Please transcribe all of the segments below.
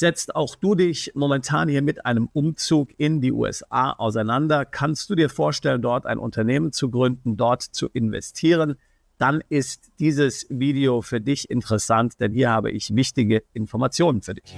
Setzt auch du dich momentan hier mit einem Umzug in die USA auseinander? Kannst du dir vorstellen, dort ein Unternehmen zu gründen, dort zu investieren? Dann ist dieses Video für dich interessant, denn hier habe ich wichtige Informationen für dich.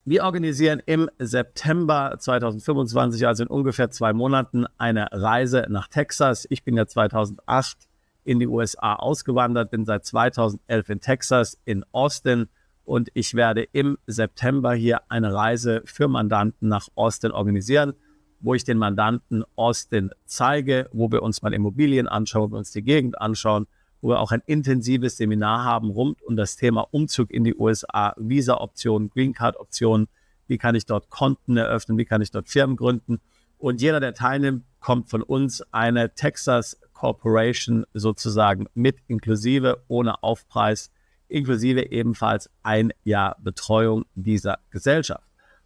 Wir organisieren im September 2025, also in ungefähr 2 Monaten, eine Reise nach Texas. Ich bin ja 2008 in die USA ausgewandert, bin seit 2011 in Texas, in Austin, und ich werde im September hier eine Reise für Mandanten nach Austin organisieren, wo ich den Mandanten Austin zeige, wo wir uns mal Immobilien anschauen, wo wir uns die Gegend anschauen, wo wir auch ein intensives Seminar haben rund um das Thema Umzug in die USA, Visa-Optionen, Green-Card-Optionen, wie kann ich dort Konten eröffnen, wie kann ich dort Firmen gründen. Und jeder, der teilnimmt, kommt von uns eine Texas Corporation sozusagen mit inklusive, ohne Aufpreis, inklusive ebenfalls 1 Jahr Betreuung dieser Gesellschaft.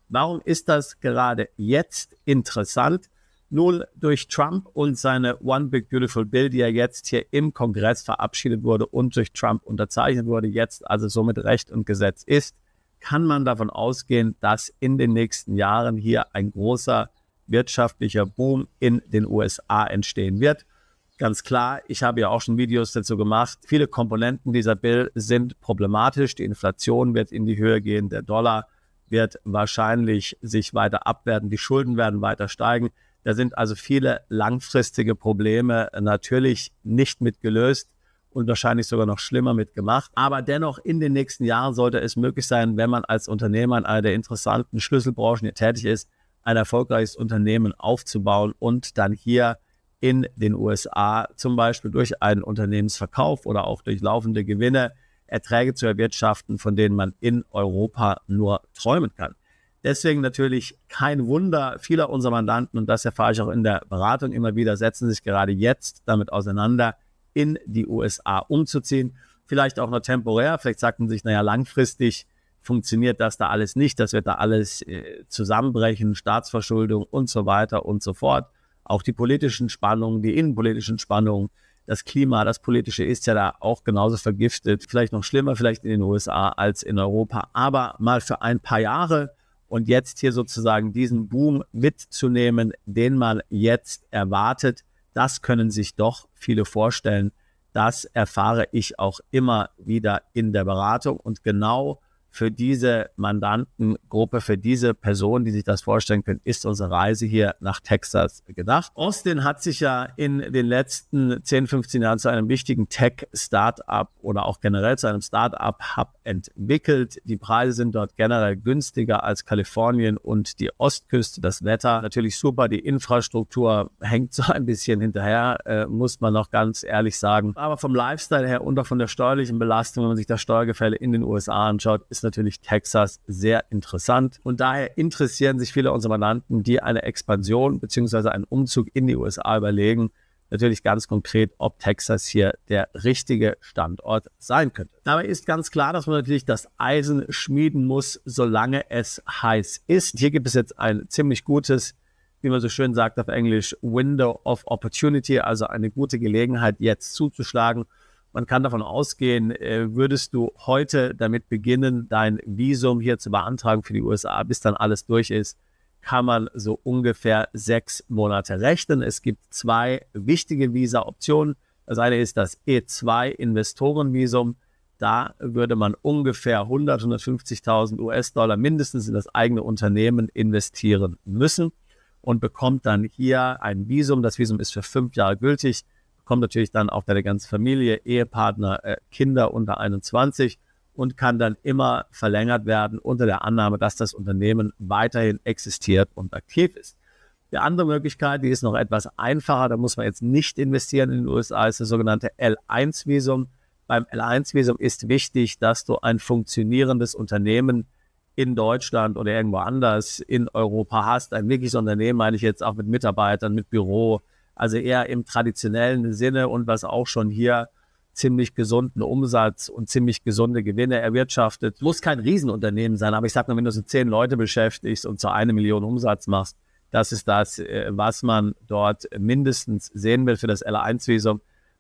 Warum ist das gerade jetzt interessant? Nun, durch Trump und seine One Big Beautiful Bill, die ja jetzt hier im Kongress verabschiedet wurde und durch Trump unterzeichnet wurde, jetzt also somit Recht und Gesetz ist, kann man davon ausgehen, dass in den nächsten Jahren hier ein großer wirtschaftlicher Boom in den USA entstehen wird. Ganz klar, ich habe ja auch schon Videos dazu gemacht. Viele Komponenten dieser Bill sind problematisch. Die Inflation wird in die Höhe gehen, der Dollar wird wahrscheinlich sich weiter abwerten, die Schulden werden weiter steigen. Da sind also viele langfristige Probleme natürlich nicht mit gelöst und wahrscheinlich sogar noch schlimmer mit gemacht. Aber dennoch in den nächsten Jahren sollte es möglich sein, wenn man als Unternehmer in einer der interessanten Schlüsselbranchen hier tätig ist, ein erfolgreiches Unternehmen aufzubauen und dann hier in den USA zum Beispiel durch einen Unternehmensverkauf oder auch durch laufende Gewinne Erträge zu erwirtschaften, von denen man in Europa nur träumen kann. Deswegen natürlich kein Wunder, viele unserer Mandanten, und das erfahre ich auch in der Beratung immer wieder, setzen sich gerade jetzt damit auseinander, in die USA umzuziehen. Vielleicht auch nur temporär, vielleicht sagt man sich, naja, langfristig funktioniert das da alles nicht, das wird da alles zusammenbrechen, Staatsverschuldung und so weiter und so fort. Auch die politischen Spannungen, die innenpolitischen Spannungen, das Klima, das Politische ist ja da auch genauso vergiftet, vielleicht noch schlimmer, vielleicht in den USA als in Europa, aber mal für ein paar Jahre und jetzt hier sozusagen diesen Boom mitzunehmen, den man jetzt erwartet, das können sich doch viele vorstellen. Das erfahre ich auch immer wieder in der Beratung und genau für diese Mandantengruppe, für diese Personen, die sich das vorstellen können, ist unsere Reise hier nach Texas gedacht. Austin hat sich ja in den letzten 10, 15 Jahren zu einem wichtigen Tech-Startup oder auch generell zu einem Startup-Hub entwickelt. Die Preise sind dort generell günstiger als Kalifornien und die Ostküste. Das Wetter natürlich super, die Infrastruktur hängt so ein bisschen hinterher, muss man noch ganz ehrlich sagen. Aber vom Lifestyle her und auch von der steuerlichen Belastung, wenn man sich das Steuergefälle in den USA anschaut, ist natürlich Texas sehr interessant und daher interessieren sich viele unserer Mandanten, die eine Expansion bzw. einen Umzug in die USA überlegen, natürlich ganz konkret, ob Texas hier der richtige Standort sein könnte. Dabei ist ganz klar, dass man natürlich das Eisen schmieden muss, solange es heiß ist. Hier gibt es jetzt ein ziemlich gutes, wie man so schön sagt auf Englisch, Window of Opportunity, also eine gute Gelegenheit, jetzt zuzuschlagen. Man kann davon ausgehen, würdest du heute damit beginnen, dein Visum hier zu beantragen für die USA, bis dann alles durch ist, kann man so ungefähr 6 Monate rechnen. Es gibt 2 wichtige Visa-Optionen. Das eine ist das E2-Investorenvisum. Da würde man ungefähr 150.000 US-Dollar mindestens in das eigene Unternehmen investieren müssen und bekommt dann hier ein Visum. Das Visum ist für 5 Jahre gültig. Kommt natürlich dann auch deine ganze Familie, Ehepartner, Kinder unter 21 und kann dann immer verlängert werden unter der Annahme, dass das Unternehmen weiterhin existiert und aktiv ist. Die andere Möglichkeit, die ist noch etwas einfacher, da muss man jetzt nicht investieren in den USA, ist das sogenannte L1-Visum. Beim L1-Visum ist wichtig, dass du ein funktionierendes Unternehmen in Deutschland oder irgendwo anders in Europa hast. Ein wirkliches Unternehmen meine ich jetzt auch mit Mitarbeitern, mit Büro, also eher im traditionellen Sinne und was auch schon hier ziemlich gesunden Umsatz und ziemlich gesunde Gewinne erwirtschaftet. Muss kein Riesenunternehmen sein, aber ich sag mal, wenn du so 10 Leute beschäftigst und so 1 Million Umsatz machst, das ist das, was man dort mindestens sehen will für das L1-Visum.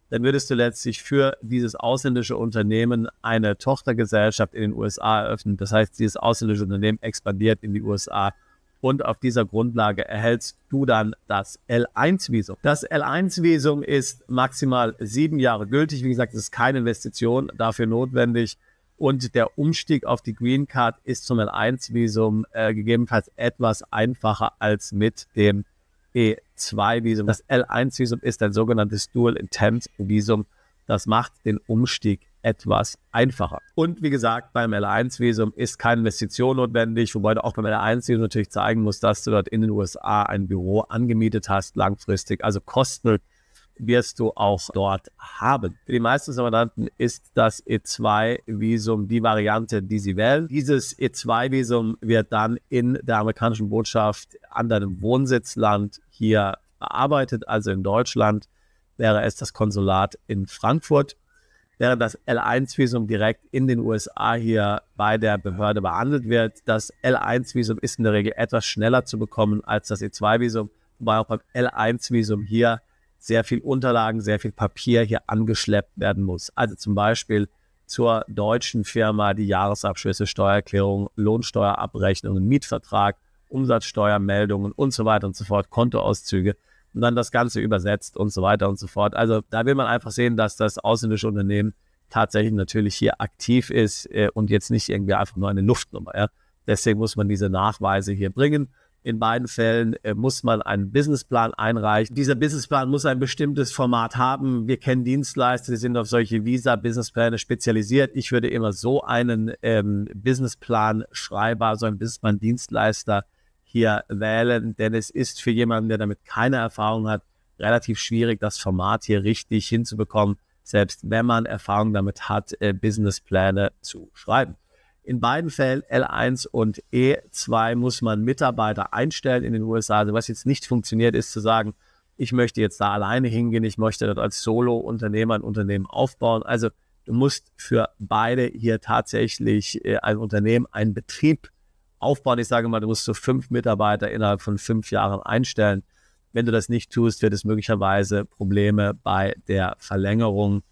dann würdest du letztlich für dieses ausländische Unternehmen eine Tochtergesellschaft in den USA eröffnen. Das heißt, dieses ausländische Unternehmen expandiert in die USA und auf dieser Grundlage erhältst du dann das L1-Visum. Das L1-Visum ist maximal 7 Jahre gültig. Wie gesagt, es ist keine Investition dafür notwendig. Und der Umstieg auf die Green Card ist zum L1-Visum gegebenenfalls etwas einfacher als mit dem E2-Visum. Das L1-Visum ist ein sogenanntes Dual-Intent-Visum. Das macht den Umstieg etwas einfacher. Und wie gesagt, beim L1-Visum ist keine Investition notwendig, wobei du auch beim L1-Visum natürlich zeigen musst, dass du dort in den USA ein Büro angemietet hast, langfristig. Also Kosten wirst du auch dort haben. Für die meisten Mandanten ist das E2-Visum die Variante, die sie wählen. Dieses E2-Visum wird dann in der amerikanischen Botschaft an deinem Wohnsitzland hier bearbeitet, also in Deutschland wäre es das Konsulat in Frankfurt, während das L1-Visum direkt in den USA hier bei der Behörde behandelt wird. Das L1-Visum ist in der Regel etwas schneller zu bekommen als das E2-Visum, wobei auch beim L1-Visum hier sehr viel Unterlagen, sehr viel Papier hier angeschleppt werden muss. Also zum Beispiel zur deutschen Firma die Jahresabschlüsse, Steuererklärung, Lohnsteuerabrechnungen, Mietvertrag, Umsatzsteuermeldungen und so weiter und so fort, Kontoauszüge und dann das Ganze übersetzt und so weiter und so fort. Also da will man einfach sehen, dass das ausländische Unternehmen tatsächlich natürlich hier aktiv ist und jetzt nicht irgendwie einfach nur eine Luftnummer. Ja. Deswegen muss man diese Nachweise hier bringen. In beiden Fällen muss man einen Businessplan einreichen. Dieser Businessplan muss ein bestimmtes Format haben. Wir kennen Dienstleister, die sind auf solche Visa-Businesspläne spezialisiert. Ich würde immer so einen Businessplan-Schreiber, so einen Businessplan-Dienstleister hier wählen, denn es ist für jemanden, der damit keine Erfahrung hat, relativ schwierig, das Format hier richtig hinzubekommen, selbst wenn man Erfahrung damit hat, Businesspläne zu schreiben. In beiden Fällen L1 und E2 muss man Mitarbeiter einstellen in den USA. Also was jetzt nicht funktioniert, ist zu sagen, ich möchte jetzt da alleine hingehen, ich möchte dort als Solo-Unternehmer ein Unternehmen aufbauen. Also du musst für beide hier tatsächlich ein Unternehmen, einen Betrieb aufbauen. Ich sage mal, du musst so 5 Mitarbeiter innerhalb von 5 Jahren einstellen. Wenn du das nicht tust, wird es möglicherweise Probleme bei der Verlängerung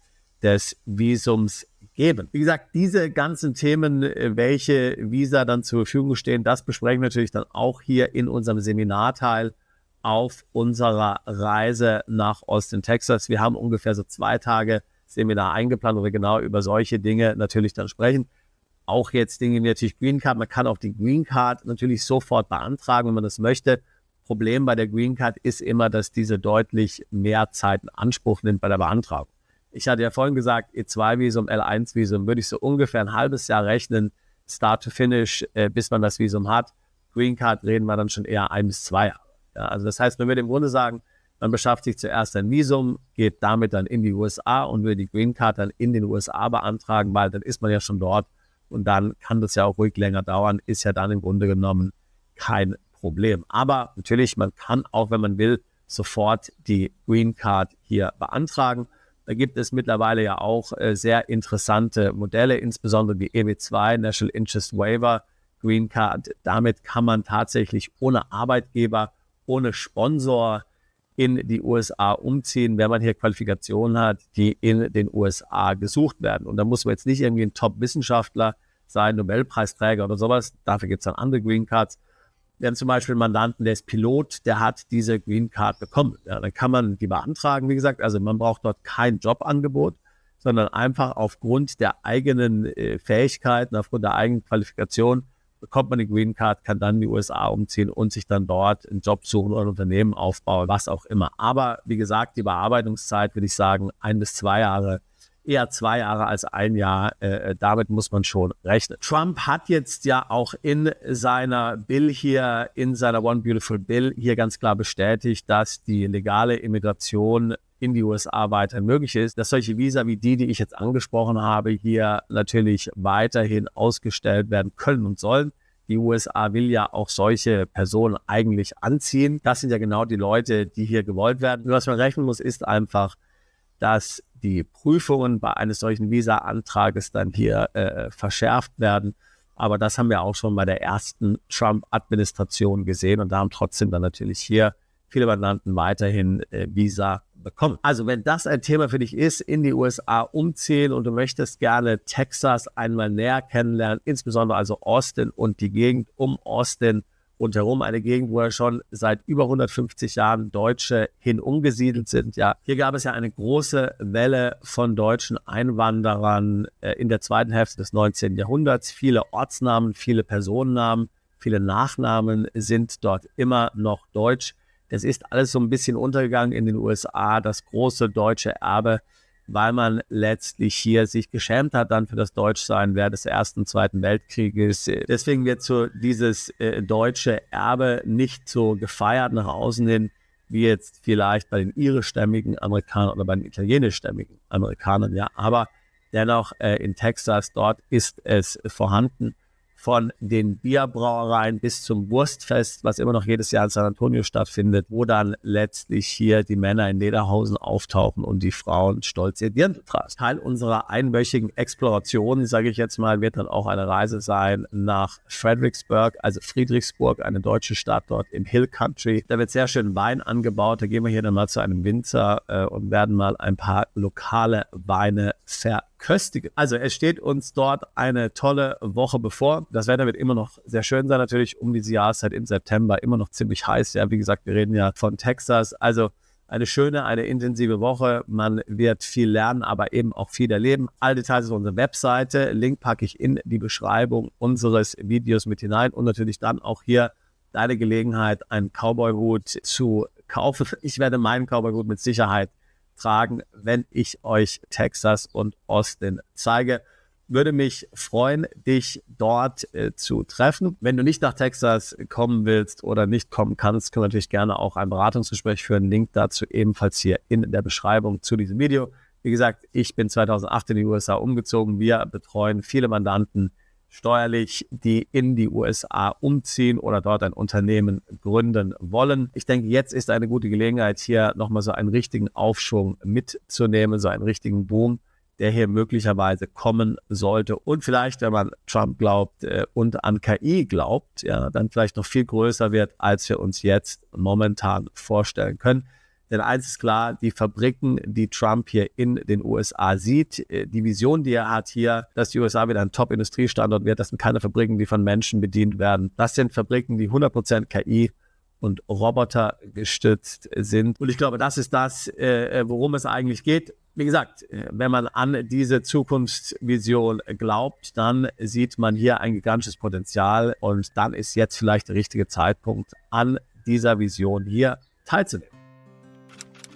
des Visums geben. Wie gesagt, diese ganzen Themen, welche Visa dann zur Verfügung stehen, das besprechen wir natürlich dann auch hier in unserem Seminarteil auf unserer Reise nach Austin, Texas. Wir haben ungefähr so 2 Tage Seminar eingeplant, wo wir genau über solche Dinge natürlich dann sprechen. Auch jetzt Dinge wie natürlich Green Card. Man kann auch die Green Card natürlich sofort beantragen, wenn man das möchte. Problem bei der Green Card ist immer, dass diese deutlich mehr Zeit in Anspruch nimmt bei der Beantragung. Ich hatte ja vorhin gesagt, E2-Visum, L1-Visum würde ich so ungefähr ein halbes Jahr rechnen, Start to Finish, bis man das Visum hat. Green Card reden wir dann schon eher 1 bis 2 Jahre. Ja, also das heißt, man würde im Grunde sagen, man beschafft sich zuerst ein Visum, geht damit dann in die USA und will die Green Card dann in den USA beantragen, weil dann ist man ja schon dort und dann kann das ja auch ruhig länger dauern, ist ja dann im Grunde genommen kein Problem. Aber natürlich, man kann auch, wenn man will, sofort die Green Card hier beantragen. Da gibt es mittlerweile ja auch sehr interessante Modelle, insbesondere die EB2, National Interest Waiver Green Card. Damit kann man tatsächlich ohne Arbeitgeber, ohne Sponsor in die USA umziehen, wenn man hier Qualifikationen hat, die in den USA gesucht werden. Und da muss man jetzt nicht irgendwie ein Top-Wissenschaftler sein, Nobelpreisträger oder sowas. Dafür gibt es dann andere Green Cards. Wir haben zum Beispiel einen Mandanten, der ist Pilot, der hat diese Green Card bekommen. Ja, dann kann man die beantragen, wie gesagt. Also man braucht dort kein Jobangebot, sondern einfach aufgrund der eigenen Fähigkeiten, aufgrund der eigenen Qualifikation bekommt man die Green Card, kann dann in die USA umziehen und sich dann dort einen Job suchen oder ein Unternehmen aufbauen, was auch immer. Aber wie gesagt, die Bearbeitungszeit, würde ich sagen, 1 bis 2 Jahre, eher 2 Jahre als 1 Jahr, damit muss man schon rechnen. Trump hat jetzt ja auch in seiner Bill hier, in seiner One Beautiful Bill hier ganz klar bestätigt, dass die legale Immigration in die USA weiter möglich ist, dass solche Visa wie die ich jetzt angesprochen habe, hier natürlich weiterhin ausgestellt werden können und sollen. Die USA will ja auch solche Personen eigentlich anziehen. Das sind ja genau die Leute, die hier gewollt werden. Nur was man rechnen muss, ist einfach, dass die Prüfungen bei eines solchen Visa-Antrages dann hier verschärft werden. Aber das haben wir auch schon bei der ersten Trump-Administration gesehen und da haben trotzdem dann natürlich hier viele Mandanten weiterhin Visa bekommen. Also wenn das ein Thema für dich ist, in die USA umziehen und du möchtest gerne Texas einmal näher kennenlernen, insbesondere also Austin und die Gegend um Austin rundherum, eine Gegend, wo ja schon seit über 150 Jahren Deutsche hin umgesiedelt sind. Ja, hier gab es ja eine große Welle von deutschen Einwanderern in der zweiten Hälfte des 19. Jahrhunderts. Viele Ortsnamen, viele Personennamen, viele Nachnamen sind dort immer noch deutsch. Es ist alles so ein bisschen untergegangen in den USA, das große deutsche Erbe, weil man letztlich hier sich geschämt hat dann für das Deutschsein während des Ersten und Zweiten Weltkrieges. Deswegen wird so dieses deutsche Erbe nicht so gefeiert nach außen hin, wie jetzt vielleicht bei den irischstämmigen Amerikanern oder bei den italienischstämmigen Amerikanern. Ja, aber dennoch in Texas, dort ist es vorhanden. Von den Bierbrauereien bis zum Wurstfest, was immer noch jedes Jahr in San Antonio stattfindet, wo dann letztlich hier die Männer in Lederhosen auftauchen und die Frauen stolz ihr Dirndl tragen. Teil unserer einwöchigen Exploration, sage ich jetzt mal, wird dann auch eine Reise sein nach Fredericksburg, also Friedrichsburg, eine deutsche Stadt dort im Hill Country. Da wird sehr schön Wein angebaut. Da gehen wir hier dann mal zu einem Winzer und werden mal ein paar lokale Weine verköstigen. Also es steht uns dort eine tolle Woche bevor. Das Wetter wird immer noch sehr schön sein, natürlich um diese Jahreszeit im September, immer noch ziemlich heiß. Ja, wie gesagt, wir reden ja von Texas. Also eine schöne, eine intensive Woche. Man wird viel lernen, aber eben auch viel erleben. Alle Details auf unserer Webseite. Link packe ich in die Beschreibung unseres Videos mit hinein und natürlich dann auch hier deine Gelegenheit, einen Cowboy-Hut zu kaufen. Ich werde meinen Cowboy-Hut mit Sicherheit tragen, wenn ich euch Texas und Austin zeige. Würde mich freuen, dich dort zu treffen. Wenn du nicht nach Texas kommen willst oder nicht kommen kannst, können wir natürlich gerne auch ein Beratungsgespräch führen. Link dazu ebenfalls hier in der Beschreibung zu diesem Video. Wie gesagt, ich bin 2008 in die USA umgezogen. Wir betreuen viele Mandanten steuerlich, die in die USA umziehen oder dort ein Unternehmen gründen wollen. Ich denke, jetzt ist eine gute Gelegenheit, hier nochmal so einen richtigen Aufschwung mitzunehmen, so einen richtigen Boom, der hier möglicherweise kommen sollte. Und vielleicht, wenn man Trump glaubt und an KI glaubt, ja, dann vielleicht noch viel größer wird, als wir uns jetzt momentan vorstellen können. Denn eins ist klar, die Fabriken, die Trump hier in den USA sieht, die Vision, die er hat hier, dass die USA wieder ein Top-Industriestandort wird, das sind keine Fabriken, die von Menschen bedient werden. Das sind Fabriken, die 100% KI und Roboter gestützt sind. Und ich glaube, das ist das, worum es eigentlich geht. Wie gesagt, wenn man an diese Zukunftsvision glaubt, dann sieht man hier ein gigantisches Potenzial und dann ist jetzt vielleicht der richtige Zeitpunkt, an dieser Vision hier teilzunehmen.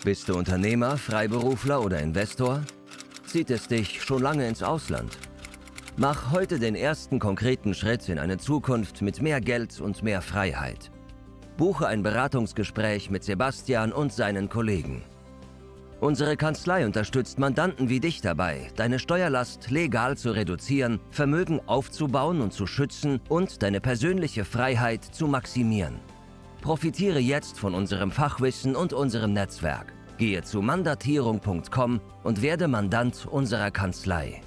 Bist du Unternehmer, Freiberufler oder Investor? Zieht es dich schon lange ins Ausland? Mach heute den ersten konkreten Schritt in eine Zukunft mit mehr Geld und mehr Freiheit. Buche ein Beratungsgespräch mit Sebastian und seinen Kollegen. Unsere Kanzlei unterstützt Mandanten wie dich dabei, deine Steuerlast legal zu reduzieren, Vermögen aufzubauen und zu schützen und deine persönliche Freiheit zu maximieren. Profitiere jetzt von unserem Fachwissen und unserem Netzwerk. Gehe zu mandatierung.com und werde Mandant unserer Kanzlei.